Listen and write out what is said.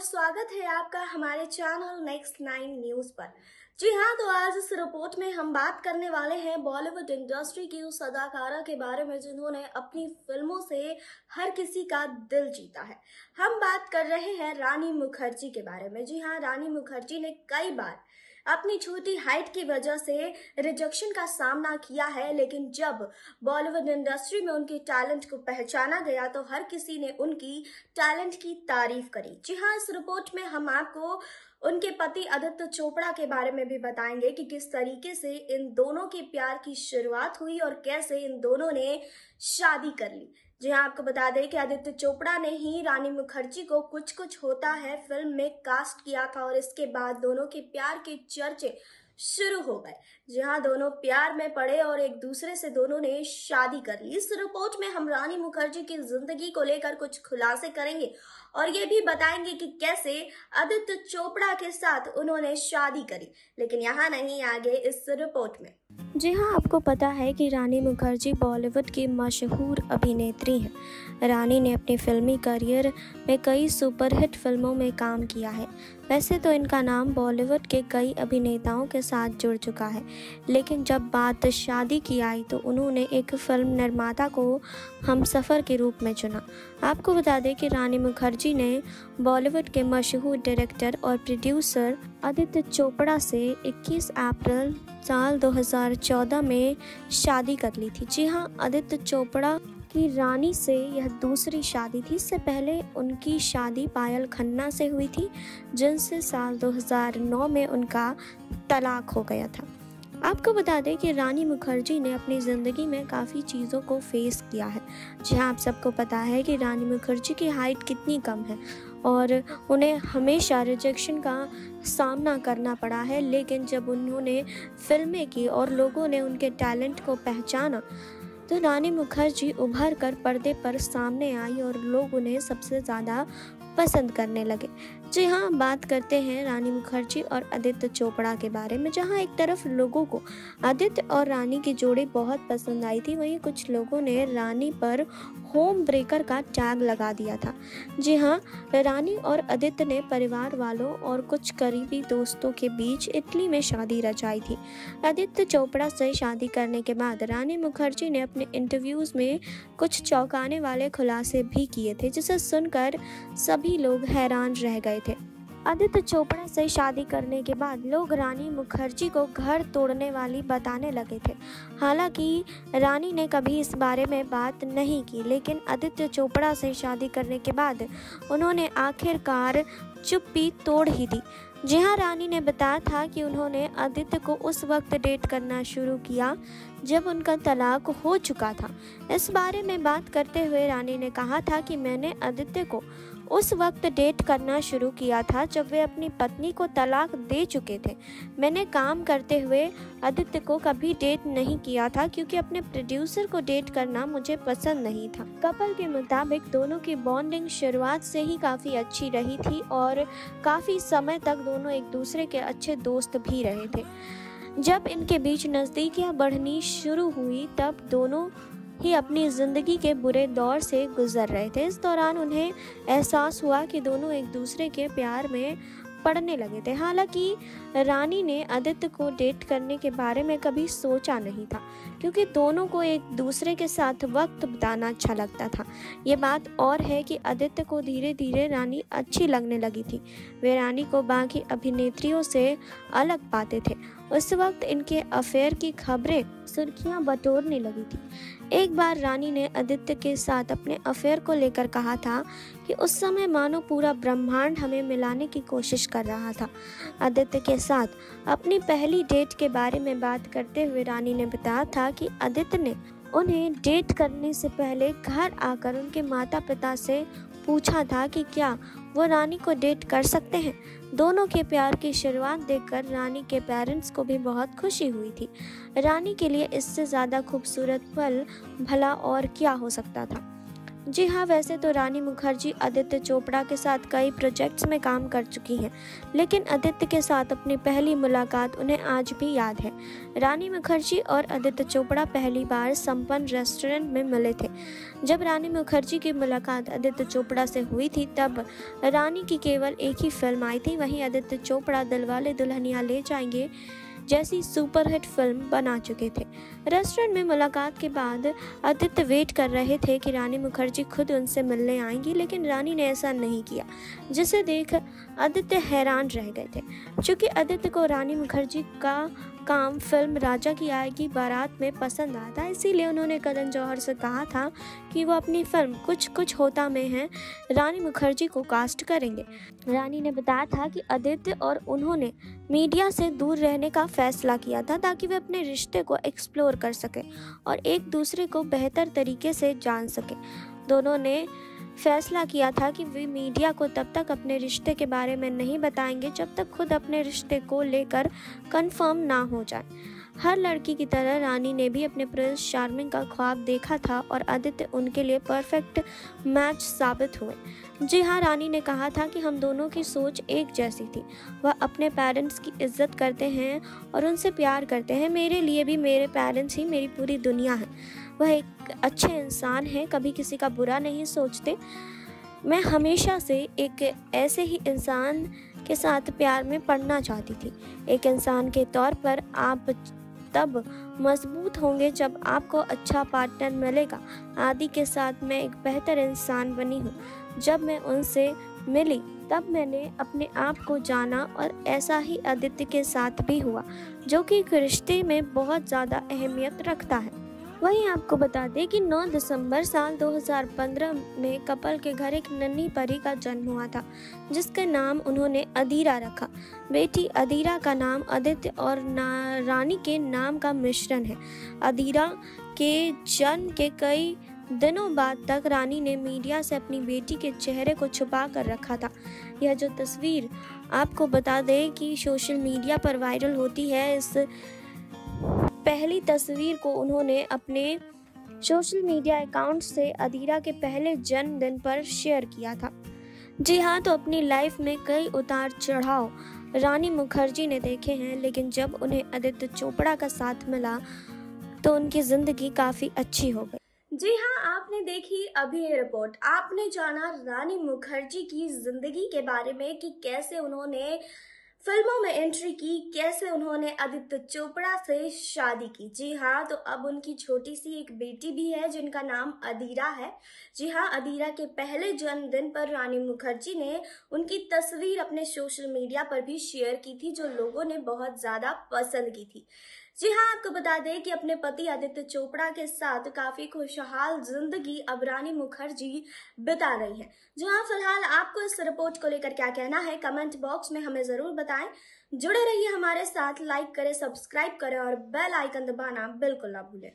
स्वागत है आपका हमारे चैनल नेक्स्ट 9 न्यूज पर। जी हाँ, तो आज इस रिपोर्ट में हम बात करने वाले हैं बॉलीवुड इंडस्ट्री की उस अदाकारा के बारे में जिन्होंने अपनी फिल्मों से हर किसी का दिल जीता है। हम बात कर रहे हैं रानी मुखर्जी के बारे में। जी हाँ, रानी मुखर्जी ने कई बार अपनी छोटी हाइट की वजह से रिजेक्शन का सामना किया है, लेकिन जब बॉलीवुड इंडस्ट्री में उनके टैलेंट को पहचाना गया तो हर किसी ने उनकी टैलेंट की तारीफ करी। जी हाँ, इस रिपोर्ट में हम आपको उनके पति आदित्य चोपड़ा के बारे में भी बताएंगे कि किस तरीके से इन दोनों के प्यार की शुरुआत हुई और कैसे इन दोनों ने शादी कर ली। जी हाँ, आपको बता दें कि आदित्य चोपड़ा ने ही रानी मुखर्जी को कुछ कुछ होता है फिल्म में कास्ट किया था और इसके बाद दोनों के प्यार के चर्चे शुरू हो गए। जी हाँ, दोनों प्यार में पड़े और एक दूसरे से दोनों ने शादी कर ली। इस रिपोर्ट में हम रानी मुखर्जी की जिंदगी को लेकर कुछ खुलासे करेंगे और ये भी बताएंगे कि कैसे आदित्य चोपड़ा के साथ उन्होंने शादी करी। लेकिन यहाँ नहीं, आगे इस रिपोर्ट में। जी हाँ, आपको पता है कि रानी मुखर्जी बॉलीवुड की मशहूर अभिनेत्री हैं। रानी ने अपने फिल्मी करियर में कई सुपरहिट फिल्मों में काम किया है। वैसे तो इनका नाम बॉलीवुड के कई अभिनेताओं के साथ जुड़ चुका है, लेकिन जब बात शादी की आई तो उन्होंने एक फिल्म निर्माता को हमसफ़र के रूप में चुना। आपको बता दें कि रानी मुखर्जी ने बॉलीवुड के मशहूर डायरेक्टर और प्रोड्यूसर आदित्य चोपड़ा से 21 अप्रैल साल 2014 में शादी कर ली थी। जी हाँ, आदित्य चोपड़ा की रानी से यह दूसरी शादी थी। इससे पहले उनकी शादी पायल खन्ना से हुई थी, जिनसे साल 2009 में उनका तलाक हो गया था। आपको बता दें कि रानी मुखर्जी ने अपनी ज़िंदगी में काफ़ी चीज़ों को फेस किया है। जी हाँ, आप सबको पता है कि रानी मुखर्जी की हाइट कितनी कम है और उन्हें हमेशा रिजेक्शन का सामना करना पड़ा है, लेकिन जब उन्होंने फिल्में की और लोगों ने उनके टैलेंट को पहचाना तो रानी मुखर्जी उभर कर पर्दे पर सामने आई और लोग उन्हें सबसे ज़्यादा पसंद करने लगे। जी हाँ, बात करते हैं रानी मुखर्जी और आदित्य चोपड़ा के बारे में। जहाँ एक तरफ लोगों को आदित्य और रानी की जोड़ी बहुत पसंद आई थी, वहीं कुछ लोगों ने रानी पर होम ब्रेकर का टैग लगा दिया था। जी हाँ, रानी और आदित्य ने परिवार वालों और कुछ करीबी दोस्तों के बीच इटली में शादी रचाई थी। आदित्य चोपड़ा से शादी करने के बाद रानी मुखर्जी ने अपने इंटरव्यूज़ में कुछ चौंकाने वाले खुलासे भी किए थे, जिसे सुनकर सभी लोग हैरान रह गए थे। आदित्य चोपड़ा से शादी करने के बाद लोग रानी मुखर्जी को घर तोड़ने वाली बताने लगे थे। हालांकि रानी ने कभी इस बारे में बात नहीं की, लेकिन आदित्य चोपड़ा से शादी करने के बाद उन्होंने आखिरकार चुप्पी तोड़ ही दी। जी हाँ, रानी ने बताया था कि उन्होंने आदित्य को उस वक्त डेट करना शुरू किया जब उनका तलाक हो चुका था। इस बारे में बात करते हुए रानी ने कहा था कि मैंने आदित्य को उस वक्त डेट करना शुरू किया था जब वे अपनी पत्नी को तलाक दे चुके थे। मैंने काम करते हुए आदित्य को कभी डेट नहीं किया था, क्योंकि अपने प्रोड्यूसर को डेट करना मुझे पसंद नहीं था। कपल के मुताबिक दोनों की बॉन्डिंग शुरुआत से ही काफ़ी अच्छी रही थी और काफ़ी समय तक दोनों एक दूसरे के अच्छे दोस्त भी रहे थे। जब इनके बीच नज़दीकियाँ बढ़नी शुरू हुई तब दोनों ही अपनी ज़िंदगी के बुरे दौर से गुजर रहे थे। इस दौरान उन्हें एहसास हुआ कि दोनों एक दूसरे के प्यार में पड़ने लगे थे। हालांकि रानी ने आदित्य को डेट करने के बारे में कभी सोचा नहीं था, क्योंकि दोनों को एक दूसरे के साथ वक्त बिताना अच्छा लगता था। ये बात और है कि आदित्य को धीरे धीरे रानी अच्छी लगने लगी थी। वे रानी को बाकी अभिनेत्रियों से अलग पाते थे। उस वक्त इनके अफेयर की खबरें सुर्खियां बटोरने लगी थी। एक बार रानी ने आदित्य के साथ अपने अफेयर को लेकर कहा था कि उस समय मानो पूरा ब्रह्मांड हमें मिलाने की कोशिश कर रहा था। आदित्य के साथ अपनी पहली डेट के बारे में बात करते हुए रानी ने बताया था कि आदित्य ने उन्हें डेट करने से पहले घर आकर उनके माता पिता से पूछा था कि क्या वो रानी को डेट कर सकते हैं। दोनों के प्यार की शुरुआत देखकर रानी के पेरेंट्स को भी बहुत खुशी हुई थी। रानी के लिए इससे ज़्यादा खूबसूरत पल भला और क्या हो सकता था। जी हाँ, वैसे तो रानी मुखर्जी आदित्य चोपड़ा के साथ कई प्रोजेक्ट्स में काम कर चुकी हैं, लेकिन आदित्य के साथ अपनी पहली मुलाकात उन्हें आज भी याद है। रानी मुखर्जी और आदित्य चोपड़ा पहली बार संपन्न रेस्टोरेंट में मिले थे। जब रानी मुखर्जी की मुलाकात आदित्य चोपड़ा से हुई थी, तब रानी की केवल एक ही फिल्म आई थी। वहीं आदित्य चोपड़ा दिलवाले दुल्हनिया ले जाएंगे जैसी सुपरहिट फिल्म बना चुके थे। रेस्टोरेंट में मुलाकात के बाद आदित्य वेट कर रहे थे कि रानी मुखर्जी खुद उनसे मिलने आएंगी, लेकिन रानी ने ऐसा नहीं किया, जिसे देख आदित्य हैरान रह गए थे। चूँकि आदित्य को रानी मुखर्जी का काम फिल्म राजा की आएगी बारात में पसंद आया था, इसीलिए उन्होंने करण जौहर से कहा था कि वो अपनी फिल्म कुछ कुछ होता में है रानी मुखर्जी को कास्ट करेंगे। रानी ने बताया था कि आदित्य और उन्होंने मीडिया से दूर रहने का फैसला किया था ताकि वे अपने रिश्ते को एक्सप्लोर कर सकें और एक दूसरे को बेहतर तरीके से जान सकें। दोनों ने फैसला किया था कि वे मीडिया को तब तक अपने रिश्ते के बारे में नहीं बताएंगे जब तक खुद अपने रिश्ते को लेकर कंफर्म ना हो जाए। हर लड़की की तरह रानी ने भी अपने प्रिंस चार्मिंग का ख्वाब देखा था और आदित्य उनके लिए परफेक्ट मैच साबित हुए। जी हाँ, रानी ने कहा था कि हम दोनों की सोच एक जैसी थी। वह अपने पेरेंट्स की इज्जत करते हैं और उनसे प्यार करते हैं। मेरे लिए भी मेरे पेरेंट्स ही मेरी पूरी दुनिया है। वह एक अच्छे इंसान हैं, कभी किसी का बुरा नहीं सोचते। मैं हमेशा से एक ऐसे ही इंसान के साथ प्यार में पड़ना चाहती थी। एक इंसान के तौर पर आप तब मजबूत होंगे जब आपको अच्छा पार्टनर मिलेगा। आदि के साथ मैं एक बेहतर इंसान बनी हूँ। जब मैं उनसे मिली तब मैंने अपने आप को जाना और ऐसा ही आदित्य के साथ भी हुआ, जो कि एक रिश्ते में बहुत ज़्यादा अहमियत रखता है। वहीं आपको बता दें कि 9 दिसंबर साल 2015 में कपल के घर एक नन्ही परी का जन्म हुआ था, जिसका नाम उन्होंने अदीरा रखा। बेटी अदीरा का नाम आदित्य और रानी के नाम का मिश्रण है। अदीरा के जन्म के कई दिनों बाद तक रानी ने मीडिया से अपनी बेटी के चेहरे को छुपा कर रखा था। यह जो तस्वीर आपको बता दें कि सोशल मीडिया पर वायरल होती है, इस पहली तस्वीर को उन्होंने अपने सोशल मीडिया अकाउंट से अदीरा के पहले जन्मदिन पर शेयर किया था। जी हाँ, तो अपनी लाइफ में कई उतार चढ़ाव रानी मुखर्जी ने देखे हैं, लेकिन जब उन्हें आदित्य चोपड़ा का साथ मिला तो उनकी जिंदगी काफ़ी अच्छी हो गई। जी हाँ, आपने देखी अभी ये रिपोर्ट। आपने जाना रानी मुखर्जी की जिंदगी के बारे में कि कैसे उन्होंने फिल्मों में एंट्री की, कैसे उन्होंने आदित्य चोपड़ा से शादी की। जी हाँ, तो अब उनकी छोटी सी एक बेटी भी है जिनका नाम अदीरा है। जी हाँ, अदीरा के पहले जन्मदिन पर रानी मुखर्जी ने उनकी तस्वीर अपने सोशल मीडिया पर भी शेयर की थी, जो लोगों ने बहुत ज़्यादा पसंद की थी। जी हाँ, आपको बता दें कि अपने पति आदित्य चोपड़ा के साथ काफी खुशहाल जिंदगी अब रानी मुखर्जी बिता रही है। जी हाँ, फिलहाल आपको इस रिपोर्ट को लेकर क्या कहना है, कमेंट बॉक्स में हमें जरूर बताएं। जुड़े रहिए हमारे साथ, लाइक करें, सब्सक्राइब करें और बेल आइकन दबाना बिल्कुल ना भूलें।